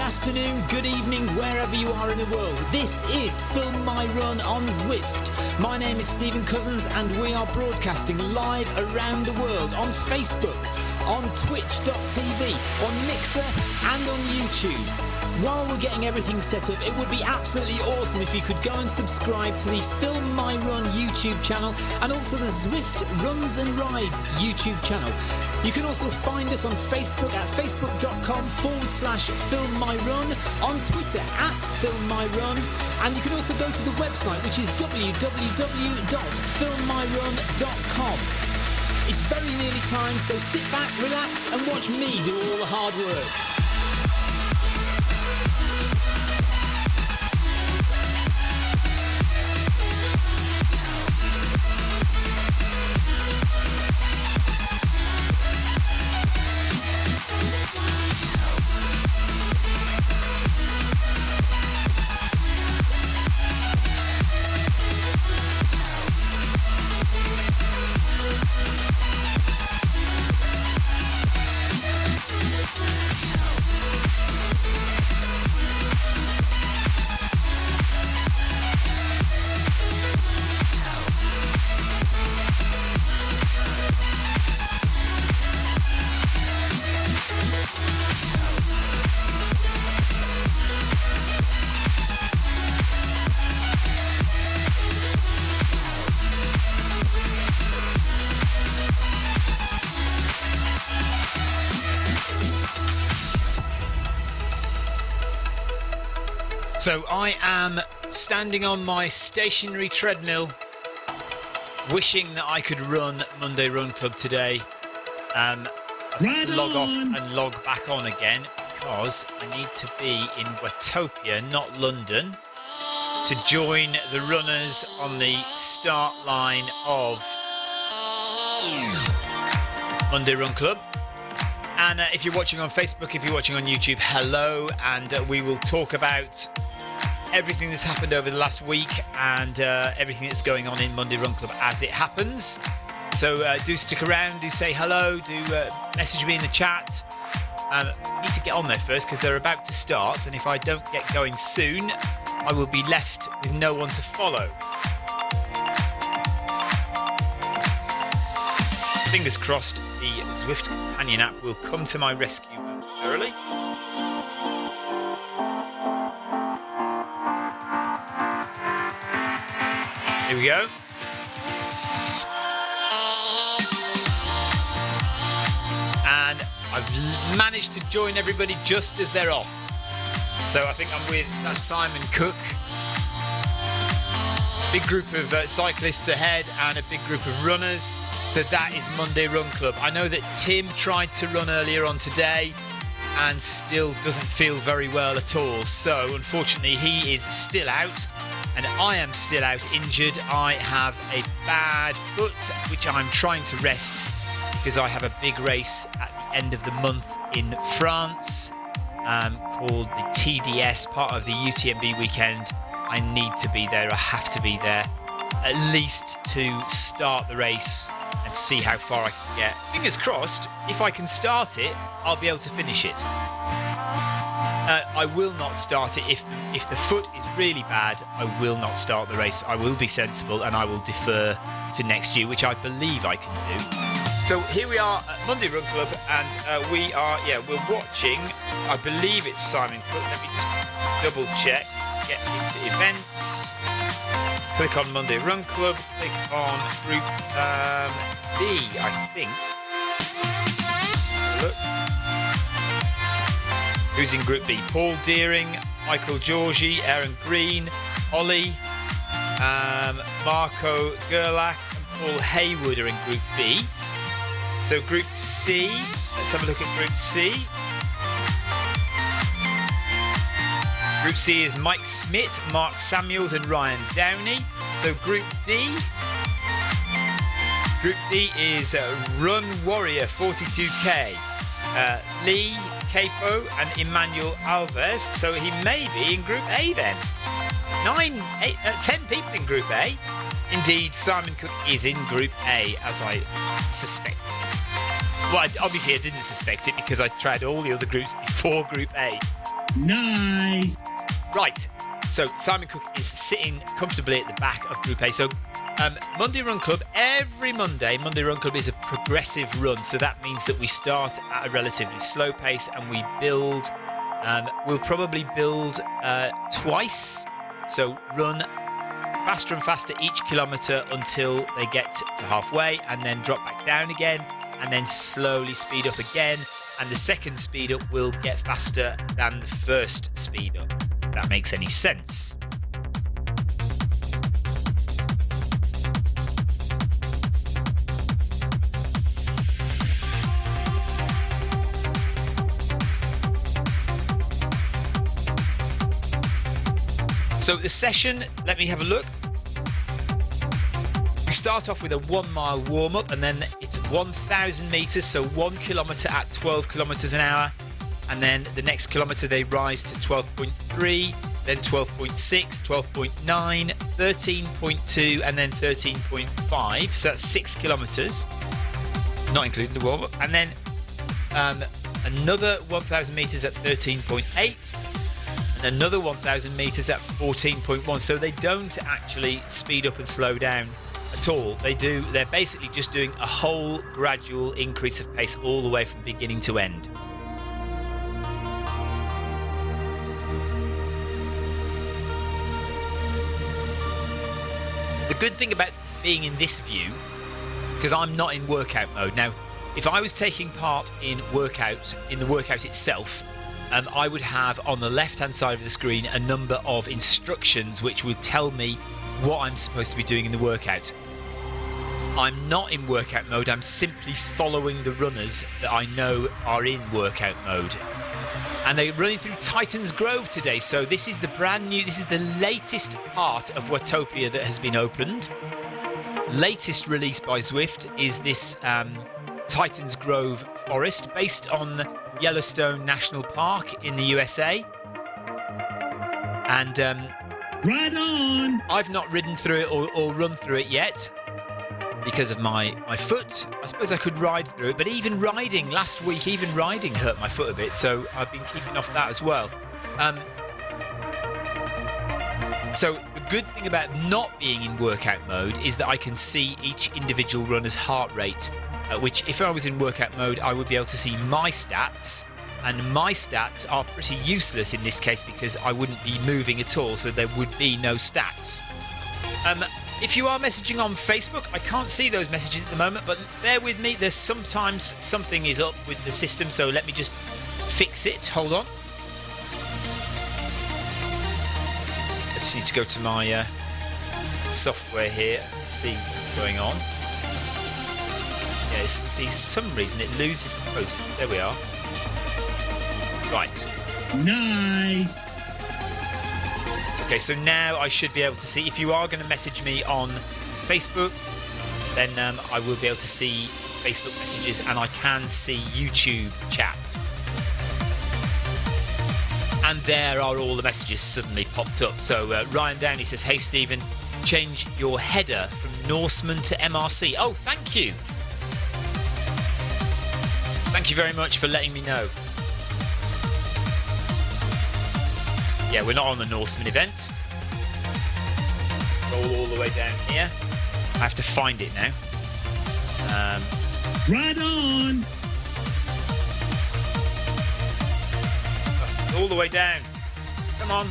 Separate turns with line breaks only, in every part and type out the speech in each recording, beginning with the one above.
afternoon, good evening, wherever you are in the world. This is Film My Run on Zwift. My name is Stephen Cousins and we are broadcasting live around the world on Facebook, on twitch.tv, on Mixer and on YouTube. While we're getting everything set up, it would be absolutely awesome if you could go and subscribe to the Film My Run YouTube channel and also the Zwift Runs and Rides YouTube channel. You can also find us on Facebook at facebook.com/FilmMyRun, on Twitter at FilmMyRun, and you can also go to the website, which is www.filmmyrun.com. It's very nearly time, so sit back, relax and watch me do all the hard work. So I am standing on my stationary treadmill, wishing that I could run Monday Run Club today. I need to log off and log back on again because I need to be in Watopia, not London, to join the runners on the start line of Monday Run Club. And if you're watching on Facebook, if you're watching on YouTube, hello, and we will talk about everything that's happened over the last week and everything that's going on in Monday Run Club as it happens. So do stick around, do say hello, do message me in the chat. I need to get on there first because they're about to start, and if I don't get going soon, I will be left with no one to follow. Fingers crossed the Zwift companion app will come to my rescue momentarily. Here we go. And I've managed to join everybody just as they're off. So I think I'm with Simon Cook. Big group of cyclists ahead and a big group of runners. So that is Monday Run Club. I know that Tim tried to run earlier on today and still doesn't feel very well at all. So unfortunately he is still out. And I am still out injured. I have a bad foot, which I'm trying to rest because I have a big race at the end of the month in France called the TDS, part of the UTMB weekend. I need to be there. I have to be there at least to start the race and see how far I can get. Fingers crossed, if I can start it, I'll be able to finish it. I will not start it if the foot is really bad. I will not start the race. I will be sensible and I will defer to next year, which I believe I can do. So here we are at Monday Run Club, and we're watching. I believe it's Simon Cook. Let me just double check. Get into events. Click on Monday Run Club. Click on Group B, I think. Look. Who's in Group B? Paul Deering, Michael Georgie, Aaron Green, Ollie, Marco Gerlach and Paul Haywood are in Group B. So Group C, let's have a look at Group C. Group C is Mike Smith, Mark Samuels and Ryan Downey. So Group D. Group D is Run Warrior 42k. Lee Capo and Emmanuel Alves, so he may be in Group A then. 10 people in Group A. Indeed, Simon Cook is in Group A, as I suspect. Well, obviously I didn't suspect it because I tried all the other groups before Group A.
Nice.
Right, so Simon Cook is sitting comfortably at the back of Group A. So Monday Run Club, every Monday Run Club is a progressive run. So that means that we start at a relatively slow pace and we build. We'll probably build twice. So run faster and faster each kilometre until they get to halfway, and then drop back down again, and then slowly speed up again. And the second speed up will get faster than the first speed up. If that makes any sense. So the session, let me have a look. We start off with a 1 mile warm up, and then it's 1,000 meters, so 1 kilometer at 12 kilometers an hour. And then the next kilometer they rise to 12.3, then 12.6, 12.9, 13.2, and then 13.5. So that's 6 kilometers, not including the warm up. And then another 1,000 meters at 13.8. And another 1,000 meters at 14.1. So they don't actually speed up and slow down at all. They're basically just doing a whole gradual increase of pace all the way from beginning to end. The good thing about being in this view, because I'm not in workout mode now, if I was taking part in the workout itself, I would have on the left hand side of the screen a number of instructions which would tell me what I'm supposed to be doing in the workout. I'm not in workout mode, I'm simply following the runners that I know are in workout mode. And they're running through Titans Grove today, so this is the latest part of Watopia that has been opened. Latest release by Zwift is this Titans Grove forest based on Yellowstone National Park in the USA. And
right on.
I've not ridden through it or run through it yet because of my foot. I suppose I could ride through it, but even riding last week, hurt my foot a bit, so I've been keeping off that as well. So the good thing about not being in workout mode is that I can see each individual runner's heart rate, which if I was in workout mode, I would be able to see my stats, and my stats are pretty useless in this case because I wouldn't be moving at all, so there would be no stats. If you are messaging on Facebook, I can't see those messages at the moment, but bear with me. There's sometimes something is up with the system, so let me just fix it. Hold on. I just need to go to my software here and see what's going on. Yeah, see, some reason it loses the posts. There we are. Right.
Nice.
Okay, so now I should be able to see. If you are going to message me on Facebook, then I will be able to see Facebook messages, and I can see YouTube chat. And there are all the messages suddenly popped up. So Ryan Downey says, "Hey Stephen, change your header from Norseman to MRC." Oh, thank you. Thank you very much for letting me know. Yeah, we're not on the Norseman event. Roll all the way down here. I have to find it now.
Right on.
All the way down. Come on.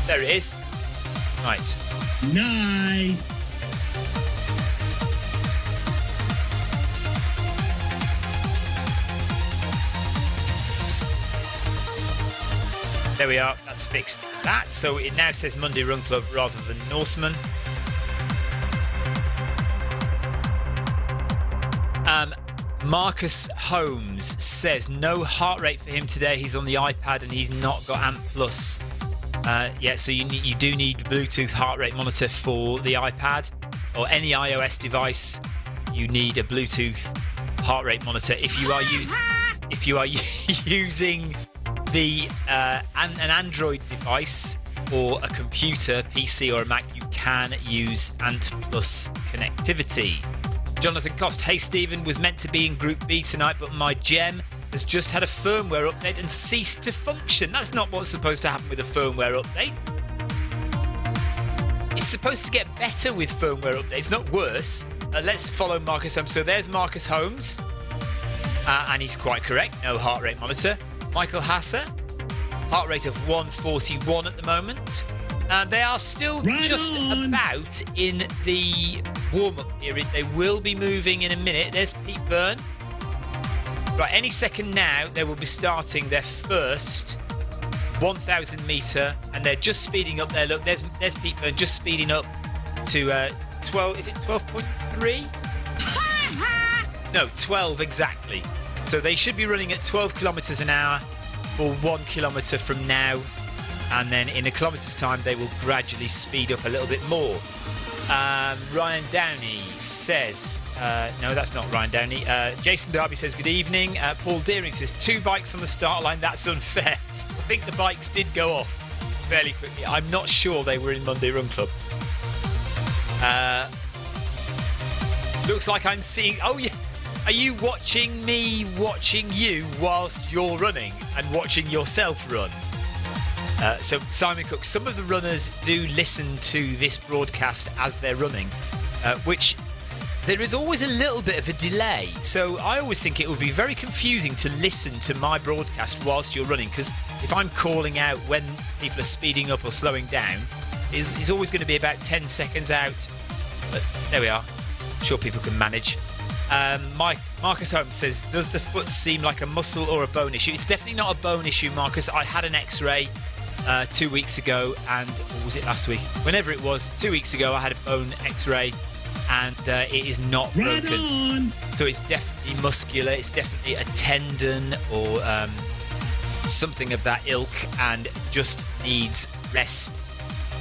There it is. Right.
Nice.
There we are, that's fixed that. So it now says Monday Run Club rather than Norseman. Marcus Holmes says no heart rate for him today. He's on the iPad and he's not got AMP Plus. Yeah, so you do need Bluetooth heart rate monitor for the iPad or any iOS device. You need a Bluetooth heart rate monitor. If you are using an Android device or a computer, PC or a Mac, you can use ANT Plus connectivity. Jonathan Cost. Hey Stephen, was meant to be in Group B tonight, but my gem has just had a firmware update and ceased to function. That's not what's supposed to happen with a firmware update. It's supposed to get better with firmware updates, not worse. Let's follow Marcus Holmes. So there's Marcus Holmes, and he's quite correct. No heart rate monitor. Michael Hasser, heart rate of 141 at the moment. They are still just about in the warm-up period. They will be moving in a minute. There's Pete Byrne. Right, any second now, they will be starting their first 1,000 metre, and they're just speeding up there. Look, there's Pete Byrne just speeding up to 12. Is it 12.3? No, 12 exactly. So they should be running at 12 kilometres an hour for 1 kilometre from now, and then in a kilometre's time they will gradually speed up a little bit more. Ryan Downey says, no, that's not Ryan Downey. Jason Darby says, good evening. Paul Deering says, 2 bikes on the start line, that's unfair. I think the bikes did go off fairly quickly. I'm not sure they were in Monday Run Club. Looks like I'm seeing... Oh, yeah. Are you watching me watching you whilst you're running and watching yourself run? So Simon Cook, some of the runners do listen to this broadcast as they're running, which there is always a little bit of a delay. So I always think it would be very confusing to listen to my broadcast whilst you're running, because if I'm calling out when people are speeding up or slowing down, is always going to be about 10 seconds out. But there we are. I'm sure people can manage. Marcus Holmes says, does the foot seem like a muscle or a bone issue? It's definitely not a bone issue, Marcus. I had an x-ray 2 weeks ago, and or was it last week? Whenever it was, 2 weeks ago, I had a bone x-ray, and it is not broken. So it's definitely muscular. It's definitely a tendon or something of that ilk, and just needs rest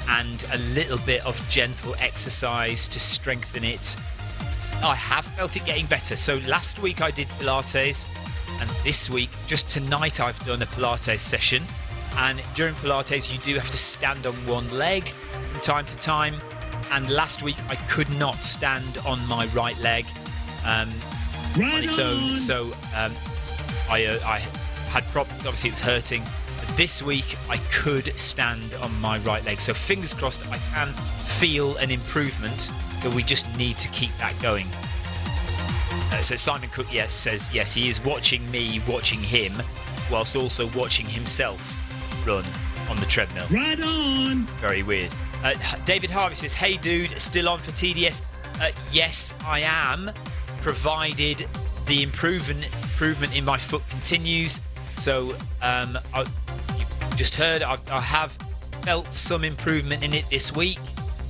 and a little bit of gentle exercise to strengthen it. I have felt it getting better. So last week I did Pilates, and this week, just tonight, I've done a Pilates session. And during Pilates, you do have to stand on one leg from time to time. And last week, I could not stand on my right leg on its own. So I had problems. Obviously, it was hurting. But this week, I could stand on my right leg. So fingers crossed, I can feel an improvement. So we just need to keep that going. So Simon Cook, yes, says, yes, he is watching me, watching him, whilst also watching himself run on the treadmill.
Right on.
Very weird. David Harvey says, hey dude, still on for TDS? Yes, I am, provided the improvement in my foot continues. So you just heard, I have felt some improvement in it this week.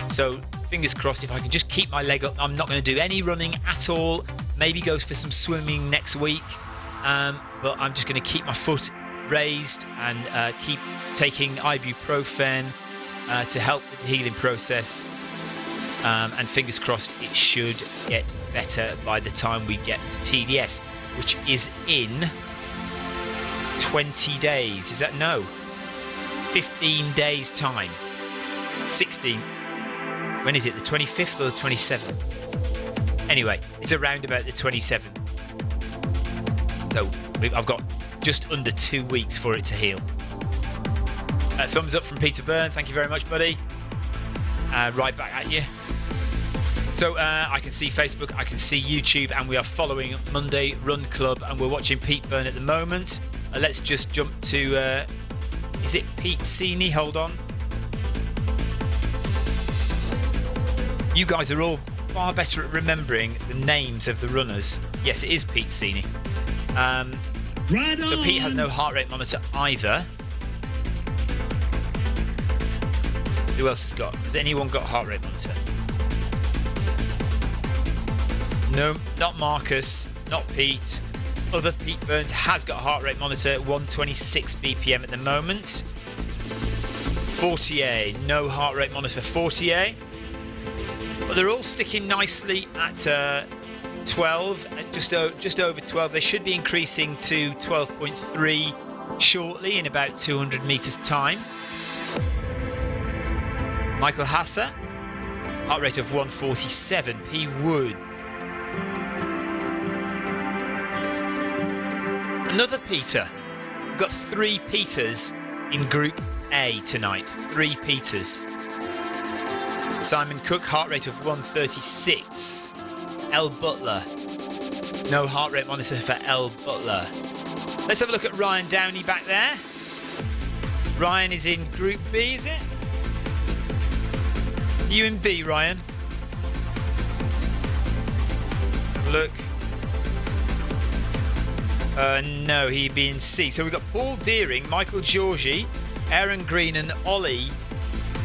So fingers crossed, if I can just keep my leg up. I'm not going to do any running at all. Maybe go for some swimming next week. But I'm just going to keep my foot raised and keep taking ibuprofen to help with the healing process. And fingers crossed, it should get better by the time we get to TDS, which is in 20 days. Is that no? 15 days time. 16. When is it? The 25th or the 27th? Anyway, it's around about the 27th. So I've got just under 2 weeks for it to heal. Thumbs up from Peter Byrne. Thank you very much, buddy. Right back at you. So I can see Facebook, I can see YouTube, and we are following Monday Run Club, and we're watching Pete Byrne at the moment. Let's just jump to... is it Pete Sini? Hold on. You guys are all far better at remembering the names of the runners. Yes, it is Pete Sini.
Right on.
So Pete has no heart rate monitor either. Who else has got? Has anyone got a heart rate monitor? No, not Marcus, not Pete. Other Pete Burns has got a heart rate monitor, 126 BPM at the moment. 40A, no heart rate monitor for 40A. But they're all sticking nicely at 12, just over 12. They should be increasing to 12.3 shortly in about 200 metres time. Michael Hasser, heart rate of 147. P. Woods, Another Peter. We've got 3 Peters in Group A tonight. 3 Peters. Simon Cook, heart rate of 136. L. Butler. No heart rate monitor for L. Butler. Let's have a look at Ryan Downey back there. Ryan is in Group B, is it? Are you in B, Ryan? Have a look. No, he'd be in C. So we've got Paul Deering, Michael Georgie, Aaron Green and Ollie,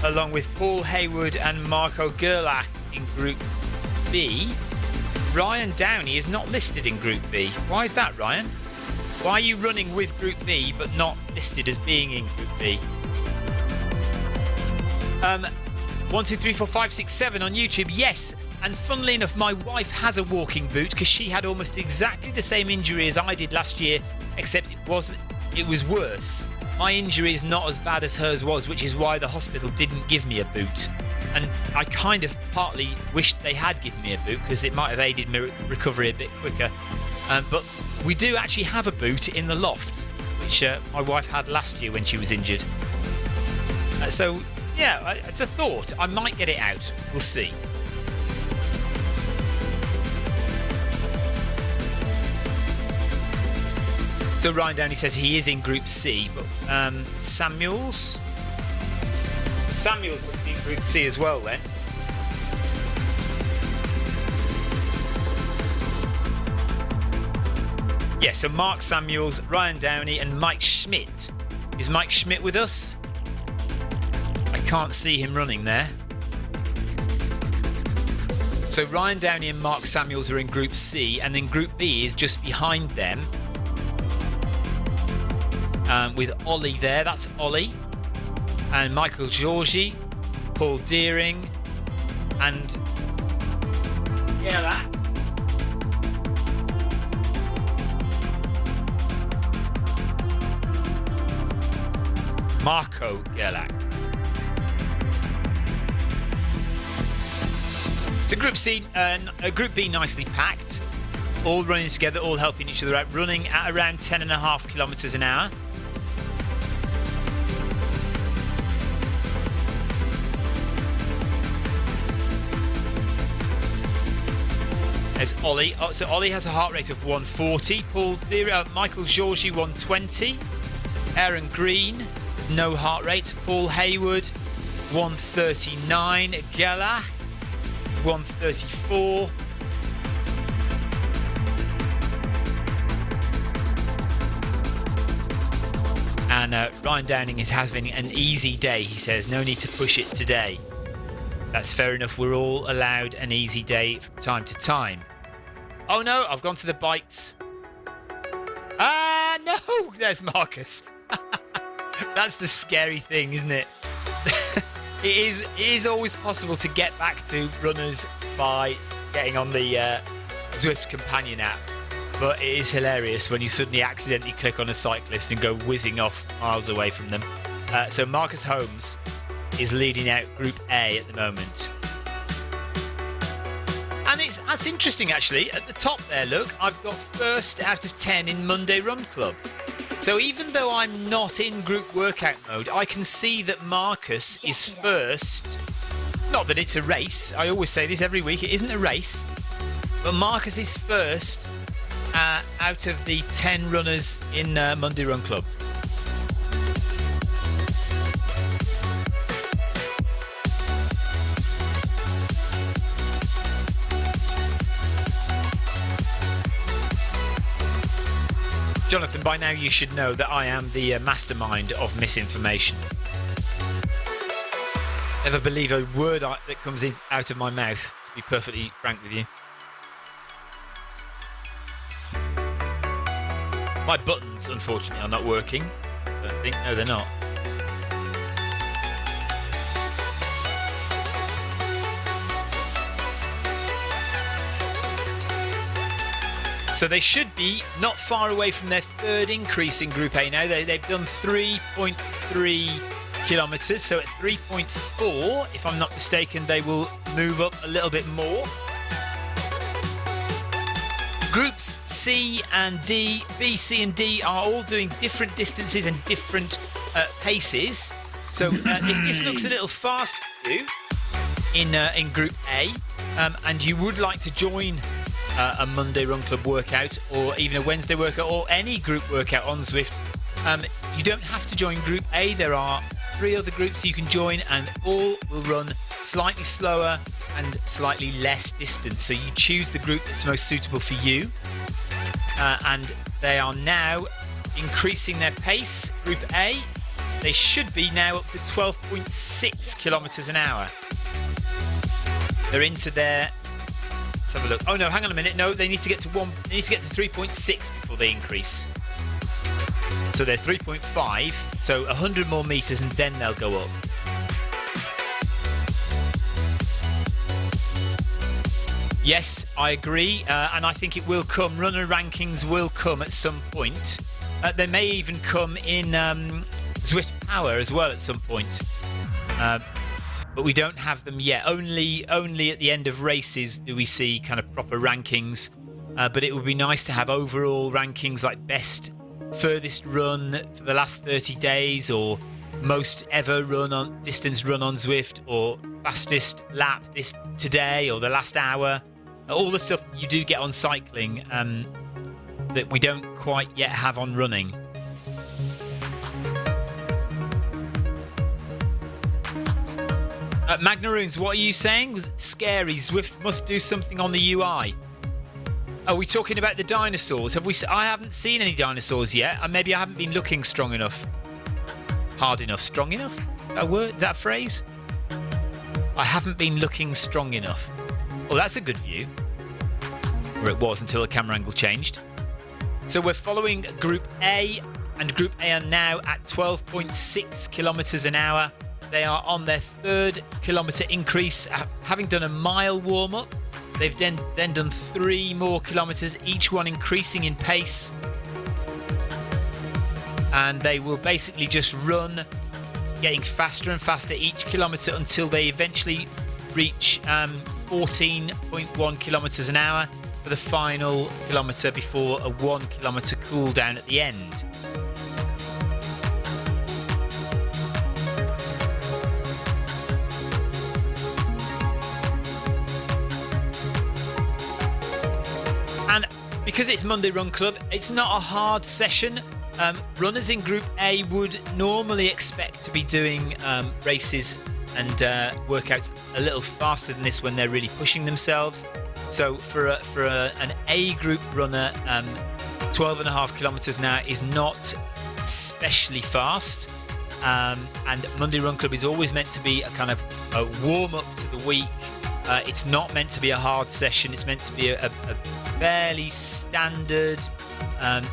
along with Paul Hayward and Marco Gerlach in Group B. Ryan Downey is not listed in Group B. Why is that, Ryan? Why are you running with Group B but not listed as being in Group B? 1, 2, 3, 4, 5, 6, 7 on YouTube. Yes, and funnily enough, my wife has a walking boot because she had almost exactly the same injury as I did last year, except it was worse. My injury is not as bad as hers was, which is why the hospital didn't give me a boot. And I kind of partly wished they had given me a boot because it might have aided my recovery a bit quicker. But we do actually have a boot in the loft, which my wife had last year when she was injured. So, yeah, it's a thought. I might get it out. We'll see. So Ryan Downey says he is in Group C, but Samuels must be in Group C as well then. Yeah, so Mark Samuels, Ryan Downey and Mike Schmidt. Is Mike Schmidt with us? I can't see him running there. So Ryan Downey and Mark Samuels are in Group C, and then Group B is just behind them. With Ollie there, that's Ollie. And Michael Georgie, Paul Deering, and yeah, that. Marco Gerlach. So Group C, Group B nicely packed. All running together, all helping each other out. Running at around 10.5 kilometres an hour. There's Ollie. Oh, so Ollie has a heart rate of 140. Michael Georgie 120. Aaron Green has no heart rate. Paul Hayward 139. Gerlach 134. And Ryan Downing is having an easy day, he says. No need to push it today. That's fair enough. We're all allowed an easy day from time to time. Oh no, I've gone to the bikes. No, there's Marcus. That's the scary thing, isn't it? It is always possible to get back to runners by getting on the Zwift companion app. But it is hilarious when you suddenly accidentally click on a cyclist and go whizzing off miles away from them. So Marcus Holmes is leading out Group A at the moment. And that's interesting, actually. At the top there, look, I've got first out of 10 in Monday Run Club. So even though I'm not in group workout mode, I can see that Marcus is first. Not that it's a race. I always say this every week. It isn't a race. But Marcus is first out of the 10 runners in Monday Run Club. Jonathan, by now you should know that I am the mastermind of misinformation. Never believe a word that comes out of my mouth, to be perfectly frank with you. My buttons, unfortunately, are not working. I don't think. No, they're not. So they should be not far away from their third increase in Group A now. They've done 3.3 kilometres, so at 3.4, if I'm not mistaken, they will move up a little bit more. Groups C and D, B, C and D are all doing different distances and different paces. So if this looks a little fast for you in Group A, and you would like to join a Monday Run Club workout or even a Wednesday workout or any group workout on Zwift, you don't have to join Group A. There are 3 other groups you can join and all will run slightly slower and slightly less distance. So you choose the group that's most suitable for you. And they are now increasing their pace. Group A, they should be now up to 12.6 kilometres an hour. They're into their... Let's have a look. Oh no, hang on a minute. No, they need to get to 3.6 before they increase. So they're 3.5. So 100 more metres and then they'll go up. Yes, I agree, and I think it will come. Runner rankings will come at some point. They may even come in Zwift Power as well at some point. But we don't have them yet. Only at the end of races do we see kind of proper rankings. But it would be nice to have overall rankings like best furthest run for the last 30 days or most ever distance run on Zwift or fastest lap today or the last hour. All the stuff you do get on cycling that we don't quite yet have on running. Magnaroons, what are you saying? Scary. Zwift must do something on the UI. Are we talking about the dinosaurs? I haven't seen any dinosaurs yet. Maybe I haven't been looking strong enough. Hard enough. Strong enough? That word? Is that a phrase? I haven't been looking strong enough. Oh, that's a good view. Or it was until the camera angle changed. So we're following Group A, and Group A are now at 12.6 kilometres an hour. They are on their 3rd kilometre increase, having done a mile warm-up. They've then done 3 more kilometres, each one increasing in pace. And they will basically just run, getting faster and faster each kilometre until they eventually reach 14.1 kilometres an hour for the final kilometre before a 1 kilometre cool down at the end. And because it's Monday Run Club, it's not a hard session. Runners in Group A would normally expect to be doing races and workouts a little faster than this when they're really pushing themselves. So for an A group runner, 12.5 kilometres an hour is not especially fast. And Monday Run Club is always meant to be a kind of a warm-up to the week. It's not meant to be a hard session. It's meant to be a fairly standard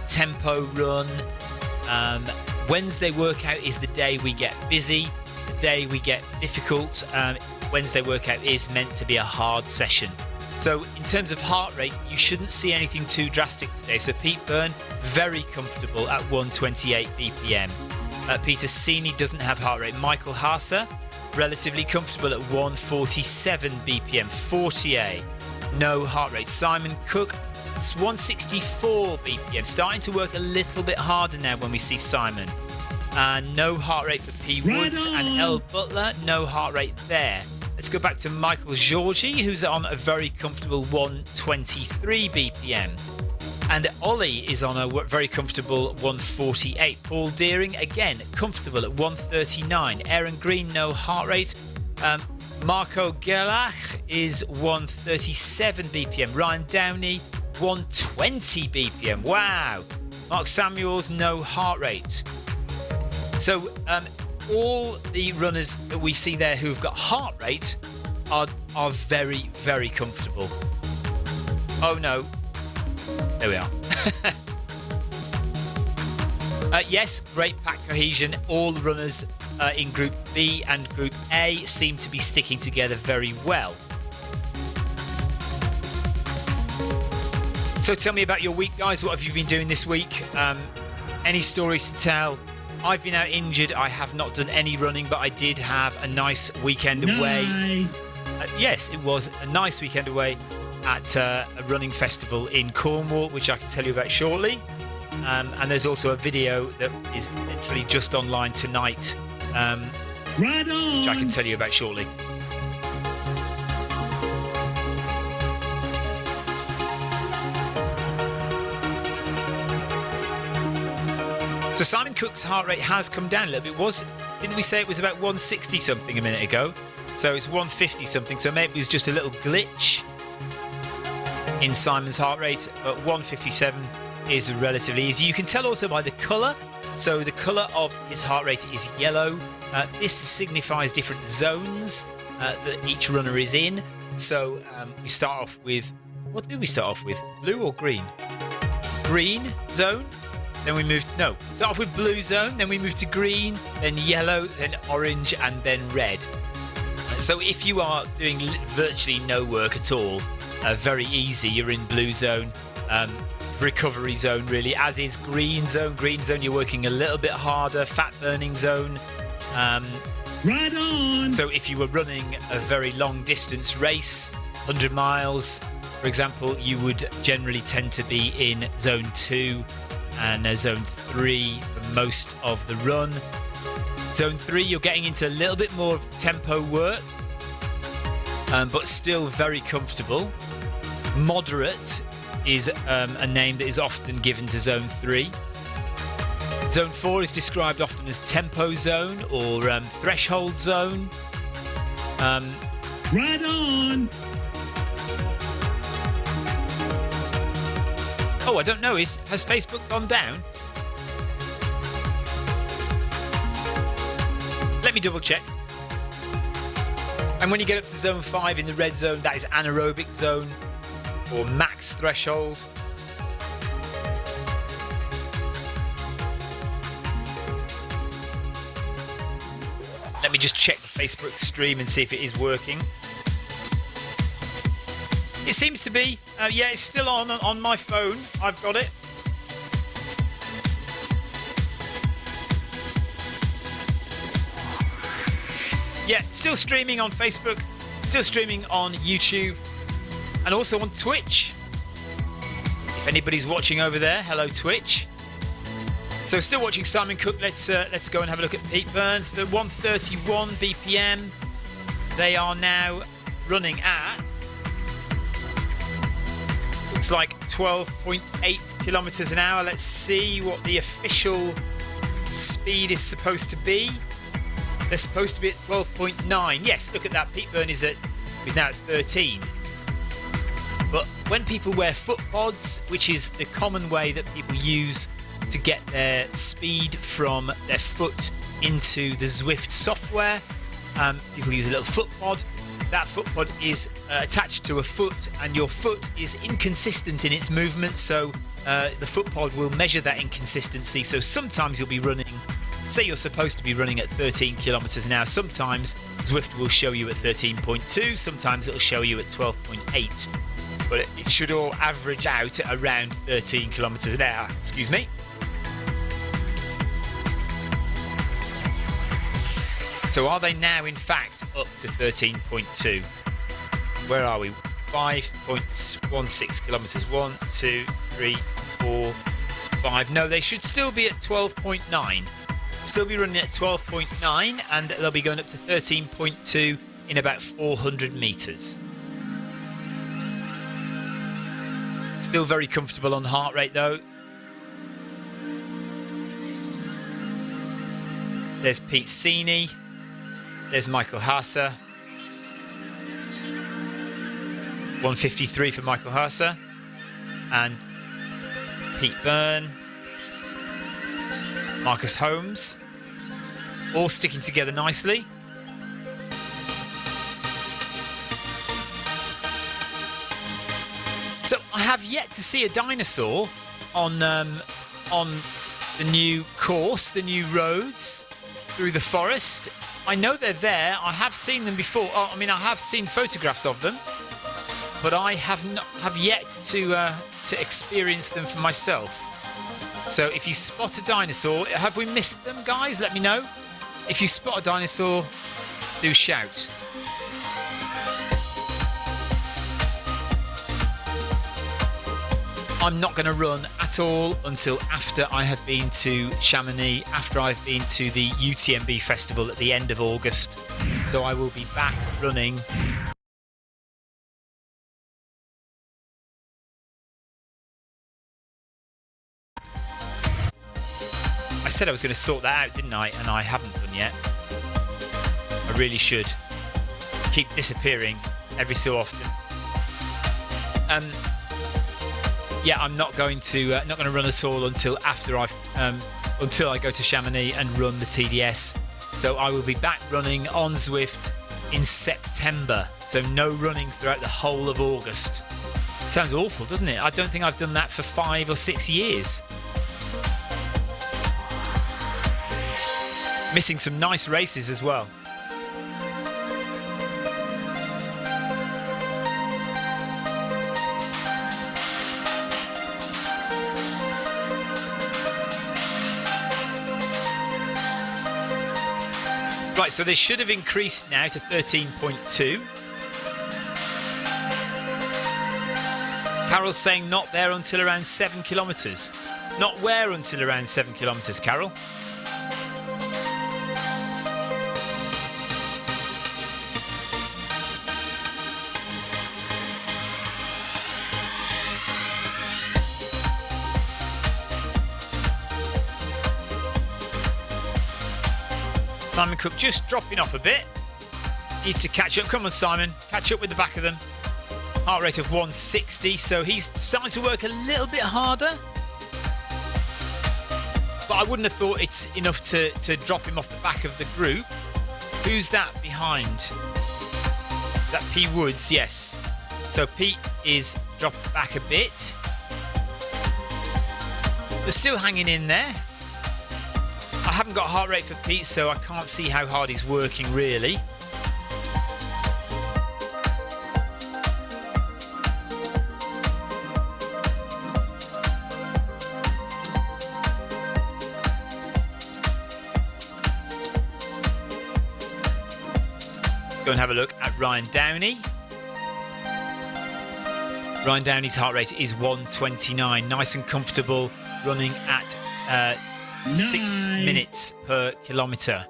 tempo run. Wednesday workout is the day we get busy, the day we get difficult. Wednesday workout is meant to be a hard session. So in terms of heart rate, you shouldn't see anything too drastic today. So Pete Byrne, very comfortable at 128 BPM. Peter Sini doesn't have heart rate. Michael Haase, relatively comfortable at 147 BPM. 40A, no heart rate. Simon Cook, it's 164 BPM. Starting to work a little bit harder now when we see Simon. No heart rate for P. Woods and L. Butler, no heart rate there. Let's go back to Michael Georgi, who's on a very comfortable 123 BPM. And Ollie is on a very comfortable 148. Paul Deering, again, comfortable at 139. Aaron Green, no heart rate. Marco Gerlach is 137 BPM. Ryan Downey, 120 BPM. Wow. Mark Samuels, no heart rate. So all the runners that we see there who have got heart rate are very, very comfortable. Oh no. There we are. Yes, great pack cohesion. All the runners in Group B and Group A seem to be sticking together very well. So tell me about your week, guys. What have you been doing this week? Any stories to tell? I've been out injured. I have not done any running, but I did have a nice weekend away. Yes, it was a nice weekend away. at a running festival in Cornwall, which I can tell you about shortly. And there's also a video that is literally just online tonight,
Right on.
which I can tell you about shortly. So Simon Cook's heart rate has come down a little bit. Didn't we say it was about 160 something a minute ago? So it's 150 something. So maybe it was just a little glitch in Simon's heart rate. But 157 is relatively easy. You can tell also by the colour. So the colour of his heart rate is yellow. This signifies different zones that each runner is in. So we start off with, what do we start off with? Blue or green? Green zone. Then we start off with blue zone, then we move to green, then yellow, then orange, and then red. So if you are doing virtually no work at all, very easy, you're in blue zone, recovery zone really, as is green zone. Green zone, you're working a little bit harder, fat burning zone.
Right on.
So if you were running a very long distance race, 100 miles, for example, you would generally tend to be in zone 2 and zone 3 for most of the run. Zone 3, you're getting into a little bit more of tempo work, but still very comfortable. Moderate is a name that is often given to zone 3. Zone 4 is described often as tempo zone or threshold zone.
Right on.
Oh, I don't know. Has Facebook gone down? Let me double check. And when you get up to zone 5 in the red zone, that is anaerobic zone or max threshold. Let me just check the Facebook stream and see if it is working. It seems to be. Yeah, it's still on my phone. I've got it. Yeah, still streaming on Facebook, still streaming on YouTube, and also on Twitch. If anybody's watching over there, hello Twitch. So still watching Simon Cook. Let's go and have a look at Pete Burns. The 131 BPM. They are now running at, looks like 12.8 kilometres an hour. Let's see what the official speed is supposed to be. They're supposed to be at 12.9. Yes, look at that. Pete Burn is now at 13. But when people wear foot pods, which is the common way that people use to get their speed from their foot into the Zwift software, people use a little foot pod. That foot pod is attached to a foot, and your foot is inconsistent in its movement, so the foot pod will measure that inconsistency. So sometimes you'll be running, say you're supposed to be running at 13 kilometers an hour. Sometimes Zwift will show you at 13.2, sometimes it'll show you at 12.8, but it should all average out at around 13 kilometers an hour. Excuse me. So are they now, in fact, up to 13.2? Where are we? 5.16 kilometres. 1, 2, 3, 4, 5. No, they should still be at 12.9. Still be running at 12.9, and they'll be going up to 13.2 in about 400 metres. Still very comfortable on heart rate, though. There's Pete Sini. There's Michael Hassa. 153 for Michael Hassa. And Pete Byrne. Marcus Holmes. All sticking together nicely. So I have yet to see a dinosaur on the new course, the new roads through the forest. I know they're there. I have seen them before. Oh, I mean, I have seen photographs of them, but I have yet to experience them for myself. So if you spot a dinosaur, have we missed them, guys? Let me know. If you spot a dinosaur, do shout. I'm not going to run at all until after I have been to Chamonix, after I've been to the UTMB festival at the end of August. So I will be back running. I said I was going to sort that out, didn't I? And I haven't done yet. I really should. Keep disappearing every so often. Yeah, I'm not going to run at all until after until I go to Chamonix and run the TDS. So I will be back running on Zwift in September. So no running throughout the whole of August. Sounds awful, doesn't it? I don't think I've done that for 5 or 6 years. Missing some nice races as well. Right, so they should have increased now to 13.2. Carol's saying not there until around 7 kilometres. Not where until around 7 kilometres, Carol? Simon Cook just dropping off a bit. Needs to catch up. Come on, Simon. Catch up with the back of them. Heart rate of 160. So he's starting to work a little bit harder. But I wouldn't have thought it's enough to drop him off the back of the group. Who's that behind? That P. Woods, yes. So Pete is dropped back a bit. They're still hanging in there. I haven't got heart rate for Pete, so I can't see how hard he's working, really. Let's go and have a look at Ryan Downey. Ryan Downey's heart rate is 129. Nice and comfortable, running at 6 minutes per kilometre.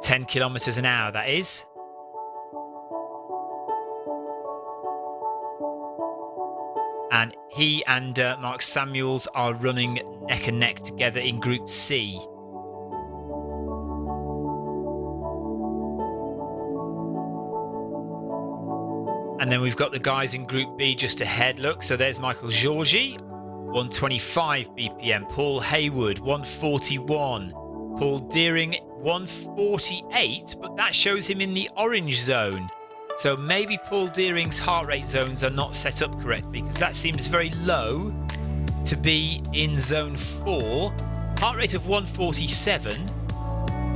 10 kilometres an hour, that is. And he and Mark Samuels are running neck and neck together in Group C. And then we've got the guys in Group B just ahead. Look, so there's Michael Georgi. 125 BPM. Paul Haywood, 141. Paul Deering, 148, but that shows him in the orange zone. So maybe Paul Deering's heart rate zones are not set up correctly, because that seems very low to be in zone 4. Heart rate of 147.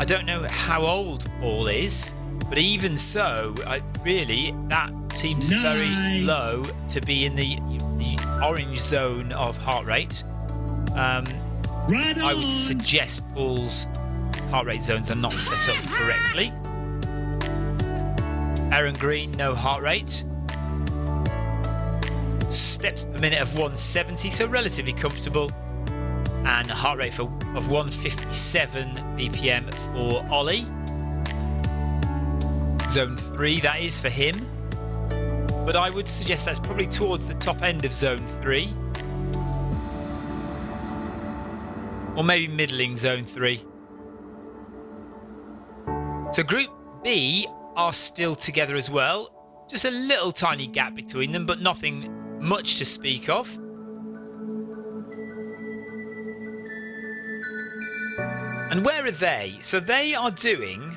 I don't know how old Paul is, but even so, really, that seems very low to be in the orange zone of heart rate. I would suggest Paul's heart rate zones are not set up correctly. Aaron Green, no heart rate. Steps per minute of 170, so relatively comfortable. And a heart rate of 157 BPM for Ollie. Zone 3, that is for him. But I would suggest that's probably towards the top end of zone 3. Or maybe middling zone 3. So Group B are still together as well. Just a little tiny gap between them, but nothing much to speak of. And where are they? So they are doing...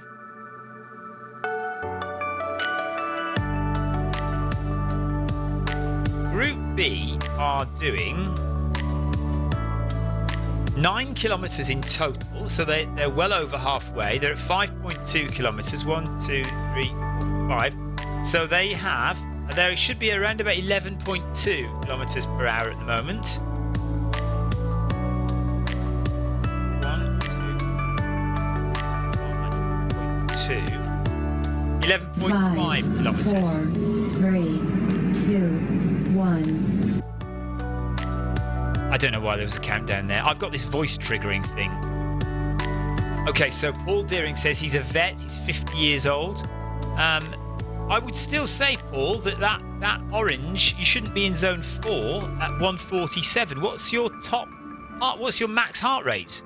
Group B are doing 9 kilometres in total, so they're well over halfway. They're at 5.2 kilometres. 1, 2, 3, 4, 5. So they should be around about 11.2 kilometres per hour at the moment. 11.5 kilometres.
4, 3, 2, 1.
don't know why there was a countdown there. I've got this voice triggering thing. Okay, so Paul Deering says he's a vet. He's 50 years old. I would still say, Paul, that orange, you shouldn't be in zone 4 at 147. What's your max heart rate?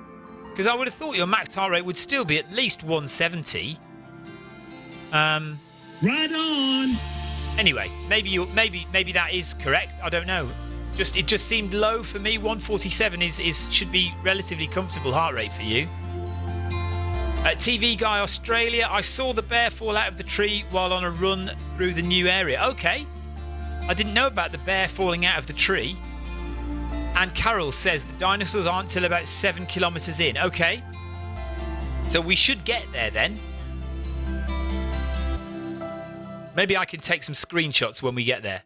Because I would have thought your max heart rate would still be at least 170.
Right on.
Anyway, maybe that is correct. I don't know. It just seemed low for me. 147 should be relatively comfortable heart rate for you. TV Guy Australia, I saw the bear fall out of the tree while on a run through the new area. Okay. I didn't know about the bear falling out of the tree. And Carol says the dinosaurs aren't till about 7 kilometres in. Okay. So we should get there then. Maybe I can take some screenshots when we get there.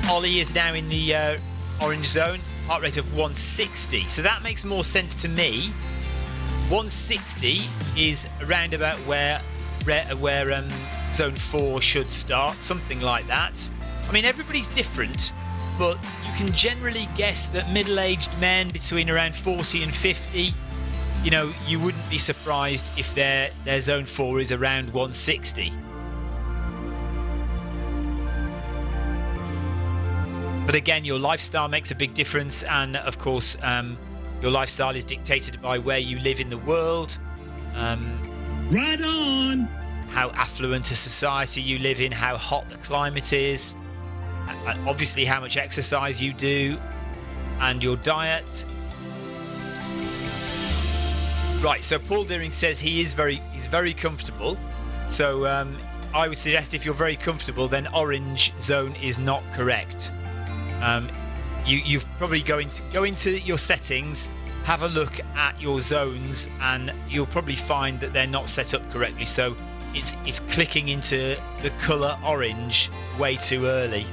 Ollie is now in the orange zone, heart rate of 160. So that makes more sense to me. 160 is around about where zone 4 should start, something like that. I mean, everybody's different, but you can generally guess that middle-aged men between around 40 and 50, you know, you wouldn't be surprised if their zone 4 is around 160. But again, your lifestyle makes a big difference, and of course, your lifestyle is dictated by where you live in the world.
Right on.
How affluent a society you live in, how hot the climate is, and obviously how much exercise you do, and your diet. Right, so Paul Deering says he's very comfortable. So I would suggest if you're very comfortable, then orange zone is not correct. You've probably go into your settings, have a look at your zones, and you'll probably find that they're not set up correctly. So it's clicking into the colour orange way too early.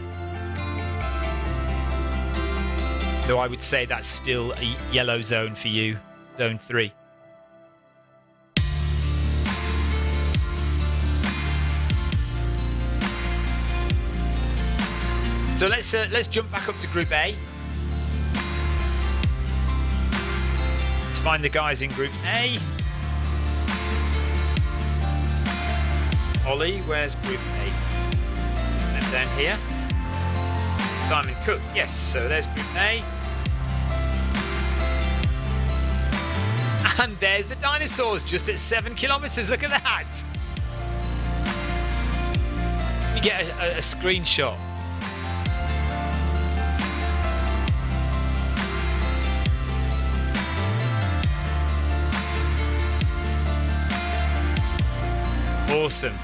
So I would say that's still a yellow zone for you, zone 3. So let's jump back up to Group A. Let's find the guys in Group A. Ollie, where's Group A? And down here. Simon Cook, yes. So there's Group A. And there's the dinosaurs, just at 7 kilometres. Look at that. Let me get a screenshot. Awesome.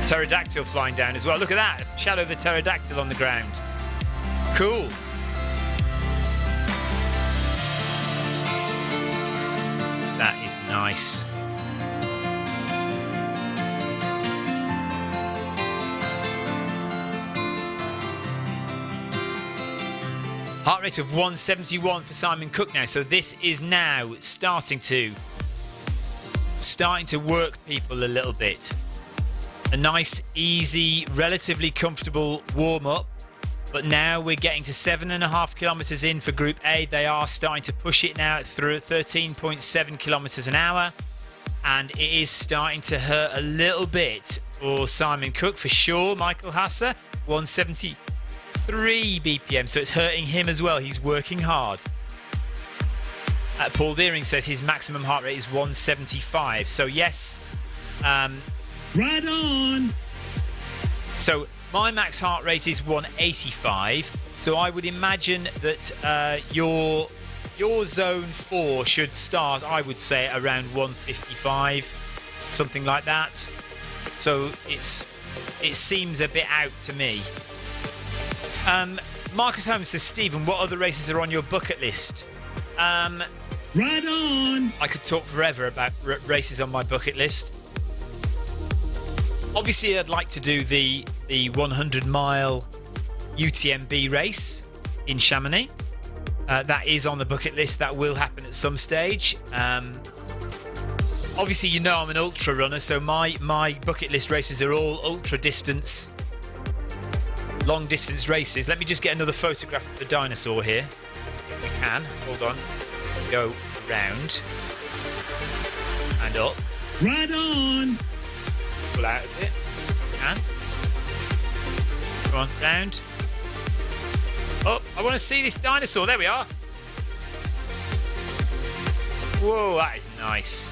Pterodactyl flying down as well. Look at that. Shadow of the pterodactyl on the ground. Cool. That is nice. Heart rate of 171 for Simon Cook now. So this is now starting to work people a little bit. A nice, easy, relatively comfortable warm-up. But now we're getting to 7.5 kilometres in for Group A. They are starting to push it now through 13.7 kilometres an hour. And it is starting to hurt a little bit for Simon Cook, for sure. Michael Hasser, 173 BPM. So it's hurting him as well. He's working hard. Paul Deering says his maximum heart rate is 175. So yes.
Right on.
So my max heart rate is 185. So I would imagine that your zone 4 should start, I would say, around 155, something like that. So it seems a bit out to me. Marcus Holmes says, Stephen, what other races are on your bucket list?
Right on.
I could talk forever about races on my bucket list. Obviously, I'd like to do the 100-mile UTMB race in Chamonix. That is on the bucket list. That will happen at some stage. obviously, you know I'm an ultra runner, so my bucket list races are all ultra distance, long distance races. Let me just get another photograph of the dinosaur here, if we can. Hold on. Go round and up.
Right on.
Pull out a bit. And come on, round. Up. I want to see this dinosaur. There we are. Whoa, that is nice.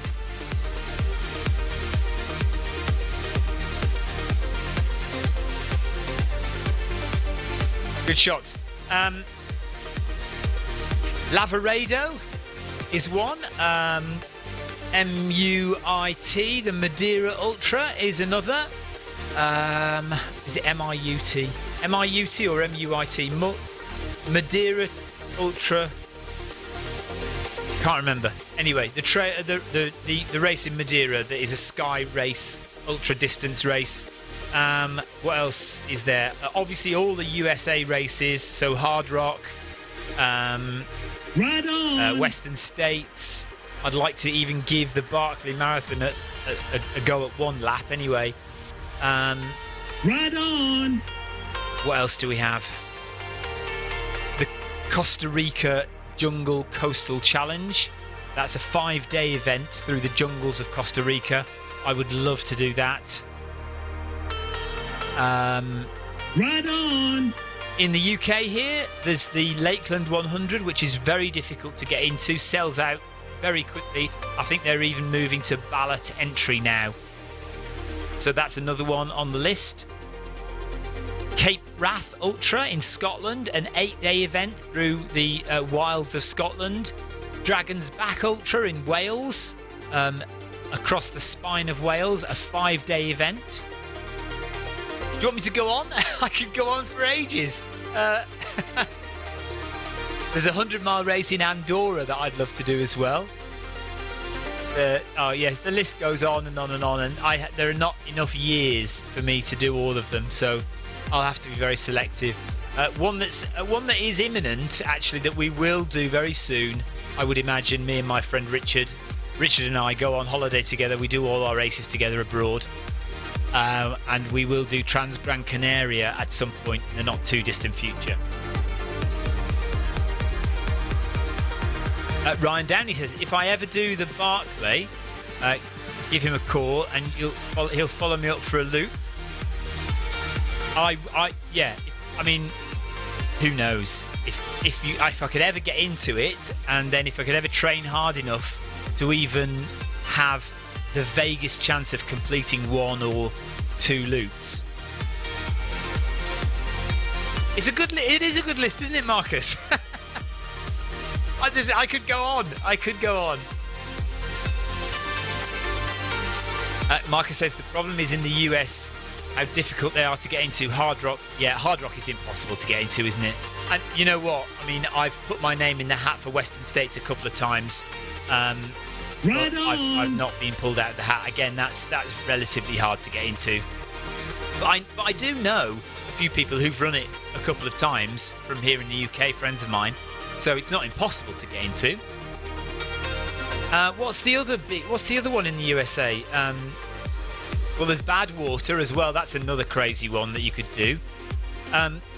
Good shots. Lavaredo is one. MUIT, the Madeira Ultra, is another. Is it MIUT? MIUT or MUIT? Madeira Ultra. Can't remember. Anyway, the race in Madeira that is a sky race, ultra distance race. What else is there? Obviously, all the USA races. So Hard Rock,
Right on.
Western States. I'd like to even give the Barkley Marathon a go at one lap. Anyway.
Right on.
What else do we have? The Costa Rica Jungle Coastal Challenge. That's a 5-day event through the jungles of Costa Rica. I would love to do that.
Right on.
In the UK here, there's the Lakeland 100, which is very difficult to get into. Sells out very quickly. I think they're even moving to ballot entry now. So that's another one on the list. Cape Wrath Ultra in Scotland, an 8-day event through the wilds of Scotland. Dragon's Back Ultra in Wales, across the spine of Wales, a 5-day event. Do you want me to go on? I could go on for ages. There's a 100-mile race in Andorra that I'd love to do as well. Oh yeah, the list goes on and on and on, and there are not enough years for me to do all of them, so I'll have to be very selective. One that is imminent, actually, that we will do very soon. I would imagine me and my friend Richard and I go on holiday together. We do all our races together abroad, and we will do Trans Gran Canaria at some point in the not too distant future. Ryan Downey says, if I ever do the Barclay, give him a call and he'll follow me up for a loop. Yeah, I mean, who knows? If I could ever get into it, and then if I could ever train hard enough to even have the vaguest chance of completing 1 or 2 loops. It is a good list, isn't it, Marcus? I could go on. Marcus says the problem is in the US how difficult they are to get into. Hard Rock. Yeah, Hard Rock is impossible to get into, isn't it? And you know what? I mean, I've put my name in the hat for Western States a couple of times. But I've not been pulled out of the hat. Again, that's relatively hard to get into. But I do know a few people who've run it a couple of times from here in the UK, friends of mine. So it's not impossible to get into. What's the other one in the USA? Well, there's Badwater as well. That's another crazy one that you could do.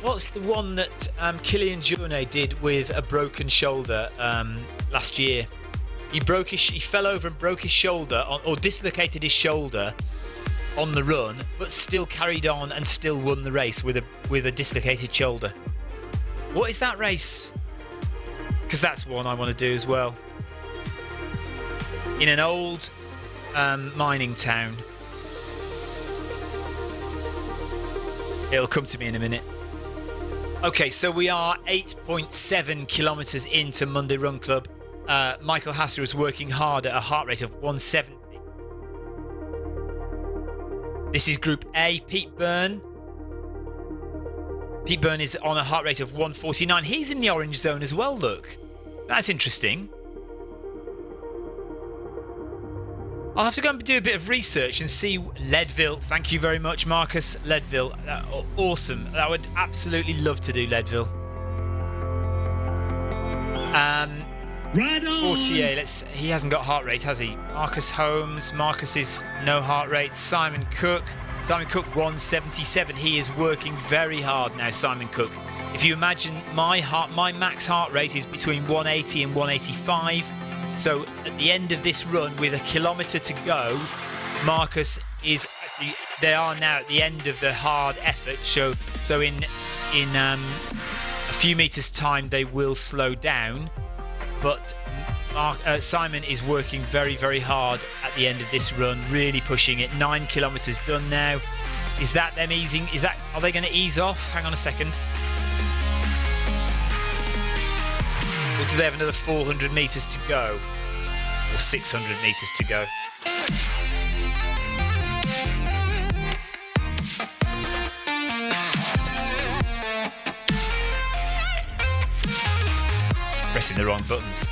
What's the one that Kilian Jornet did with a broken shoulder last year? He fell over and broke his shoulder or dislocated his shoulder on the run, but still carried on and still won the race with a dislocated shoulder. What is that race? Because that's one I want to do as well. In an old mining town. It'll come to me in a minute. Okay, so we are 8.7 kilometres into Monday Run Club. Michael Hasser is working hard at a heart rate of 170. This is Group A. Pete Byrne. Pete Byrne is on a heart rate of 149. He's in the orange zone as well, look. That's interesting. I'll have to go and do a bit of research and see Leadville. Thank you very much, Marcus. Leadville. Awesome. I would absolutely love to do Leadville.
Right on.
48. He hasn't got heart rate, has he? Marcus Holmes. Marcus is no heart rate. Simon Cook. Simon Cook 177. He is working very hard now, Simon Cook. If you imagine my max heart rate is between 180 and 185. So at the end of this run, with a kilometre to go, Marcus is. They are now at the end of the hard effort. So in a few meters' time, they will slow down. But Simon is working very, very hard at the end of this run, really pushing it. 9 kilometres done now. Is that them easing? Are they going to ease off? Hang on a second. Or do they have another 400 metres to go? Or 600 metres to go? Pressing the wrong buttons.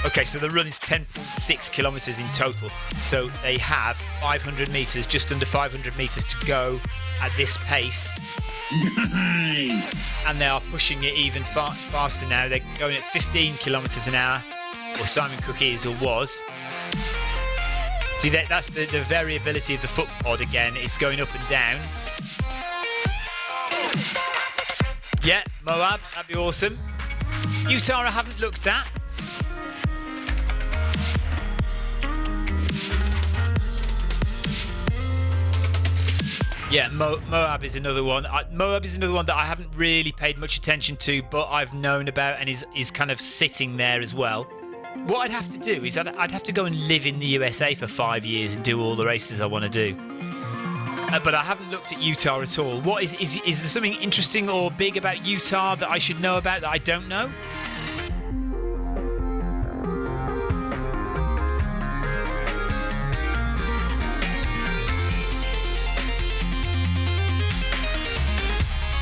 Okay, so the run is 10.6 kilometres in total. So they have 500 metres, just under 500 metres to go at this pace.
Nice.
And they are pushing it even faster now. They're going at 15 kilometres an hour, or Simon Cook is or was. See, that's the variability of the foot pod again. It's going up and down. Yeah, Moab, that'd be awesome. Utah I haven't looked at. Yeah, Moab is another one. Moab is another one that I haven't really paid much attention to, but I've known about and is kind of sitting there as well. What I'd have to do is I'd have to go and live in the USA for 5 years and do all the races I want to do. But I haven't looked at Utah at all. What is there something interesting or big about Utah that I should know about that I don't know?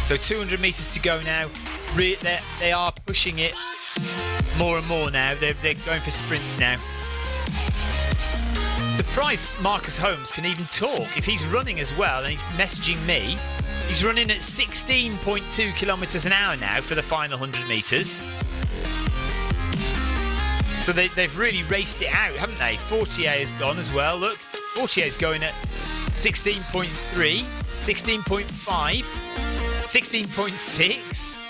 So 200 metres to go now. They are pushing it more and more now. They're going for sprints now. Surprised Marcus Holmes can even talk. If he's running as well and he's messaging me, he's running at 16.2 kilometres an hour now for the final 100 metres. So they've really raced it out, haven't they? Fortier has gone as well. Look, Fortier's going at 16.3, 16.5, 16.6.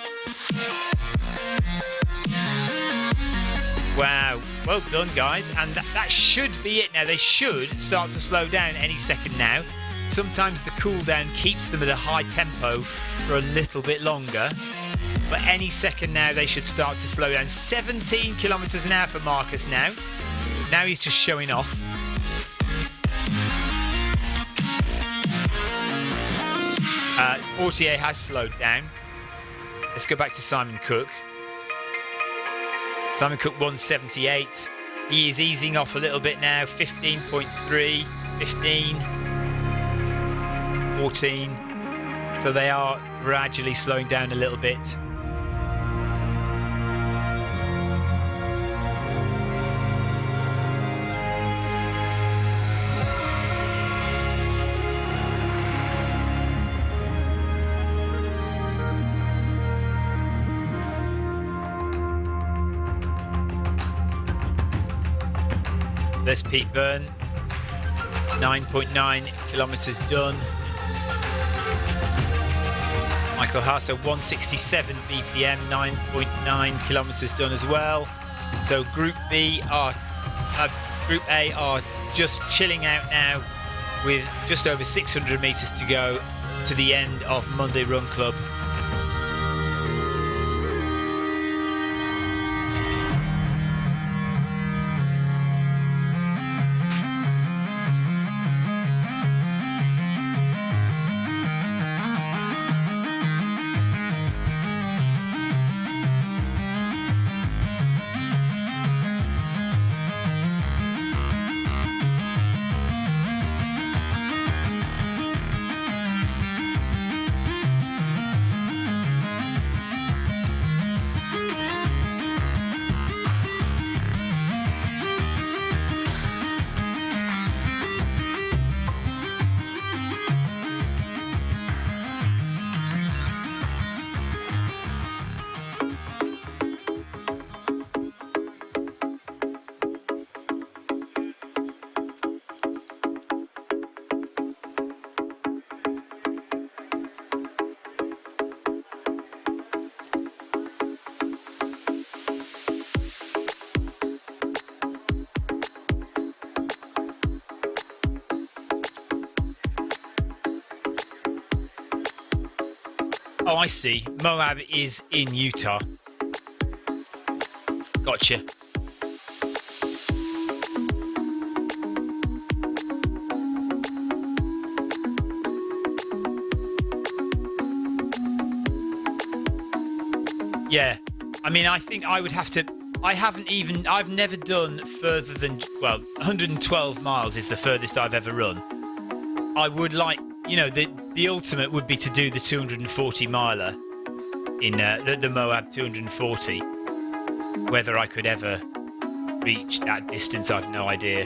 Wow, well done, guys. And that should be it now. They should start to slow down any second now. Sometimes the cool down keeps them at a high tempo for a little bit longer. But any second now, they should start to slow down. 17 kilometres an hour for Marcus now. Now he's just showing off. Fortier has slowed down. Let's go back to Simon Cook. Simon Cook 178. He is easing off a little bit now. 15.3, 15, 14. So they are gradually slowing down a little bit. There's Pete Byrne, 9.9 kilometres done. Michael Hasso, 167 BPM, 9.9 kilometres done as well. So Group A are just chilling out now with just over 600 metres to go to the end of Monday Run Club. Oh, I see. Moab is in Utah. Gotcha. Yeah. I mean, I think I would have to... I've never done further than... Well, 112 miles is the furthest I've ever run. I would like... You know, the ultimate would be to do the 240 miler in the Moab 240. Whether I could ever reach that distance, I've no idea.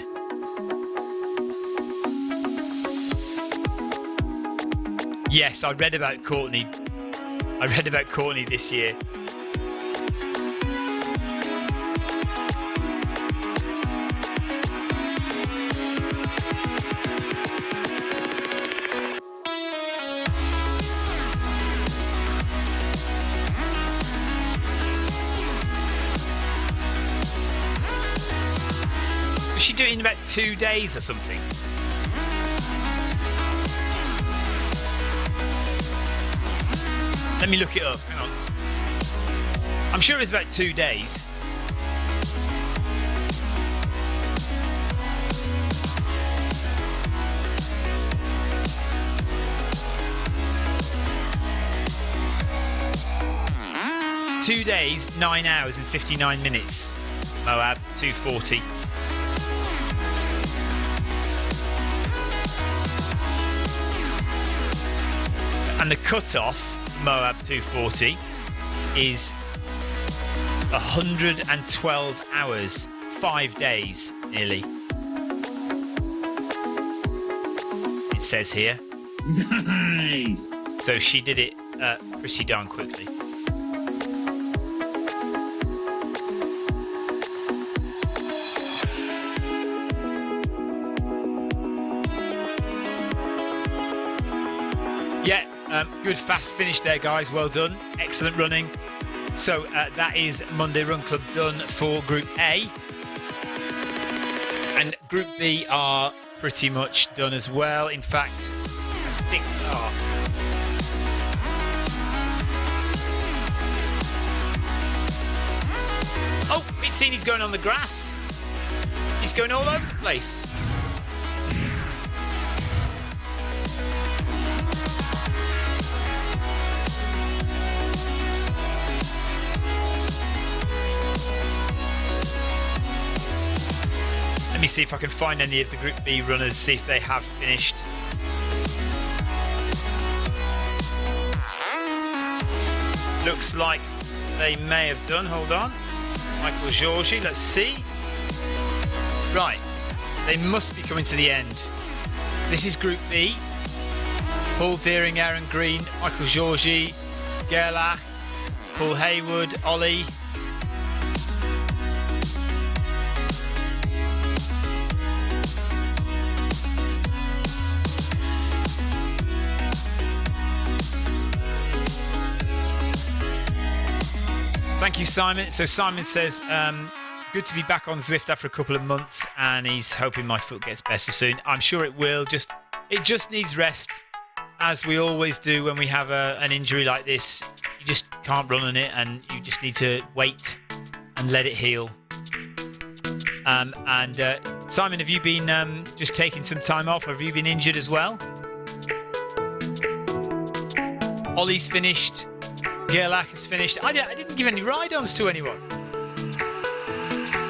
Yes, I read about Courtney. I read about Courtney this year. She do it in about 2 days or something. Let me look it up. Hang on. I'm sure it's about 2 days. Two days, 9 hours and 59 minutes. Moab 240. And the cut-off, Moab 240, is 112 hours, 5 days, nearly. It says here.
Nice!
So she did it pretty darn quickly. Yeah. Good fast finish there, guys. Well done. Excellent running. So that is Monday Run Club done for Group A. And Group B are pretty much done as well. In fact, I think... Oh, we've seen he's going on the grass. He's going all over the place. Let me see if I can find any of the Group B runners, see if they have finished. Looks like they may have done. Hold on. Michael Georgi, let's see. Right. They must be coming to the end. This is Group B. Paul Deering, Aaron Green, Michael Georgi, Gerlach, Paul Haywood, Ollie. Thank you, Simon. So Simon says, good to be back on Zwift after a couple of months, and he's hoping my foot gets better soon. I'm sure it will. It just needs rest, as we always do when we have an injury like this. You just can't run on it, and you just need to wait and let it heal. Simon, have you been just taking some time off? Have you been injured as well? Ollie's finished. Gerlach is finished. I didn't give any ride-ons to anyone.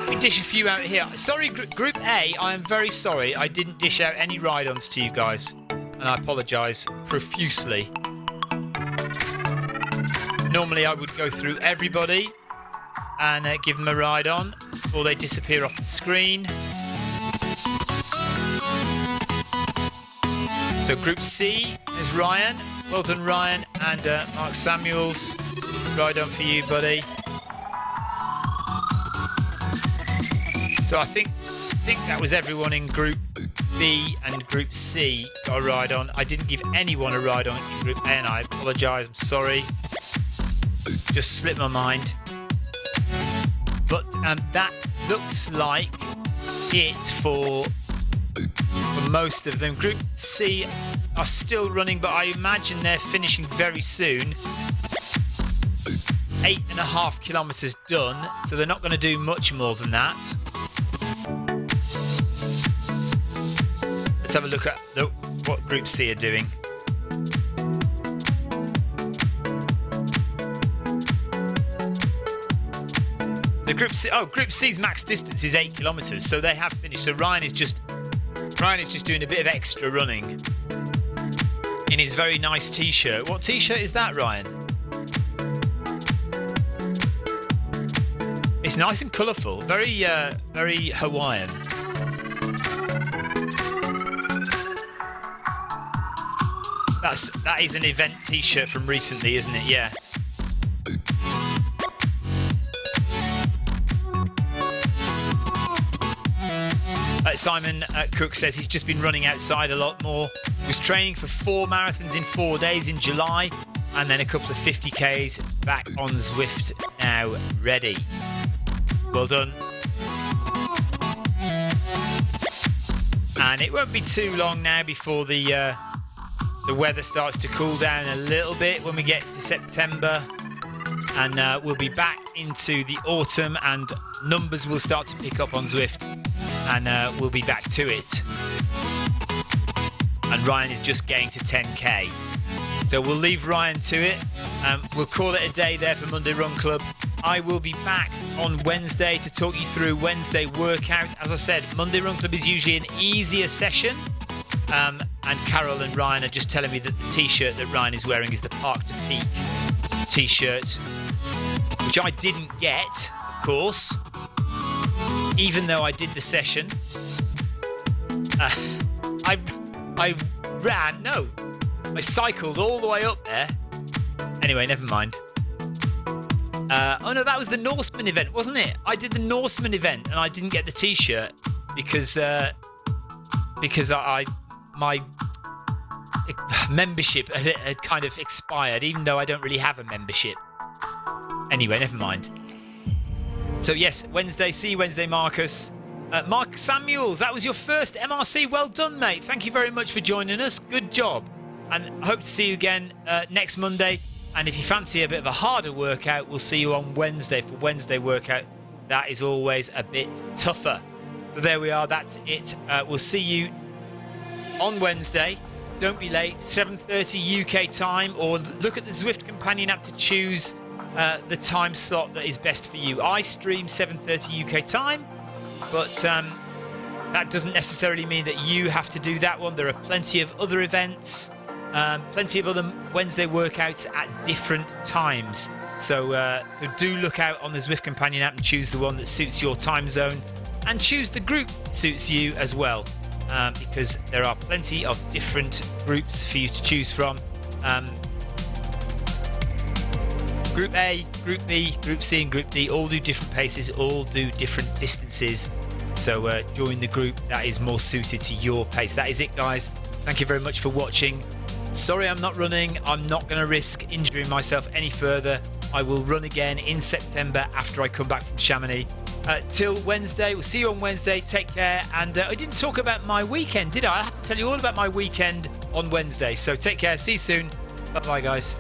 We dish a few out here. Sorry, Group A, I am very sorry. I didn't dish out any ride-ons to you guys. And I apologise profusely. Normally I would go through everybody and give them a ride-on before they disappear off the screen. So Group C is Ryan. Well done, Ryan, and Mark Samuels. Ride on for you, buddy. So I think that was everyone in Group B and Group C got a ride on. I didn't give anyone a ride on in Group A, and I apologise. I'm sorry. Just slipped my mind. But that looks like it for for most of them. Group C are still running, but I imagine they're finishing very soon. 8.5 kilometres done, so they're not going to do much more than that. Let's have a look at what Group C are doing. The Group C's max distance is 8 kilometres, so they have finished. So Ryan is just doing a bit of extra running in his very nice t-shirt. What t-shirt is that, Ryan? It's nice and colourful, very Hawaiian. That is an event t-shirt from recently, isn't it? Yeah. Simon Cook says he's just been running outside a lot more. He was training for 4 marathons in 4 days in July, and then a couple of 50Ks. Back on Zwift now, ready. Well done. And it won't be too long now before the weather starts to cool down a little bit when we get to September, and we'll be back into the autumn, and numbers will start to pick up on Zwift, and we'll be back to it. And Ryan is just getting to 10k, so we'll leave Ryan to it. We'll call it a day there for Monday Run Club. I will be back on Wednesday to talk you through Wednesday workout. As I said, Monday Run Club is usually an easier session, and Carol and Ryan are just telling me that the t-shirt that Ryan is wearing is the Park to Peak t-shirt, which I didn't get, of course, even though I did the session. I cycled all the way up there. Anyway, never mind. Oh no, that was the Norseman event, wasn't it? I did the Norseman event and I didn't get the t-shirt because my membership had kind of expired, even though I don't really have a membership. Anyway, never mind. So yes, Wednesday. See you Wednesday, Marcus. Mark Samuels, that was your first MRC. Well done, mate. Thank you very much for joining us. Good job. And hope to see you again next Monday. And if you fancy a bit of a harder workout, we'll see you on Wednesday for Wednesday workout. That is always a bit tougher. So there we are. That's it. We'll see you on Wednesday. Don't be late. 7:30 UK time, or look at the Zwift Companion app to choose the time slot that is best for you. I stream 7:30 UK time, but that doesn't necessarily mean that you have to do that one. There are plenty of other events, plenty of other Wednesday workouts at different times. So do look out on the Zwift Companion app and choose the one that suits your time zone, and choose the group that suits you as well, because there are plenty of different groups for you to choose from. Group A, Group B, Group C and Group D all do different paces, all do different distances. So join the group that is more suited to your pace. That is it, guys. Thank you very much for watching. Sorry I'm not running. I'm not going to risk injuring myself any further. I will run again in September after I come back from Chamonix. Till Wednesday. We'll see you on Wednesday. Take care. And I didn't talk about my weekend, did I? I have to tell you all about my weekend on Wednesday. So take care. See you soon. Bye-bye, guys.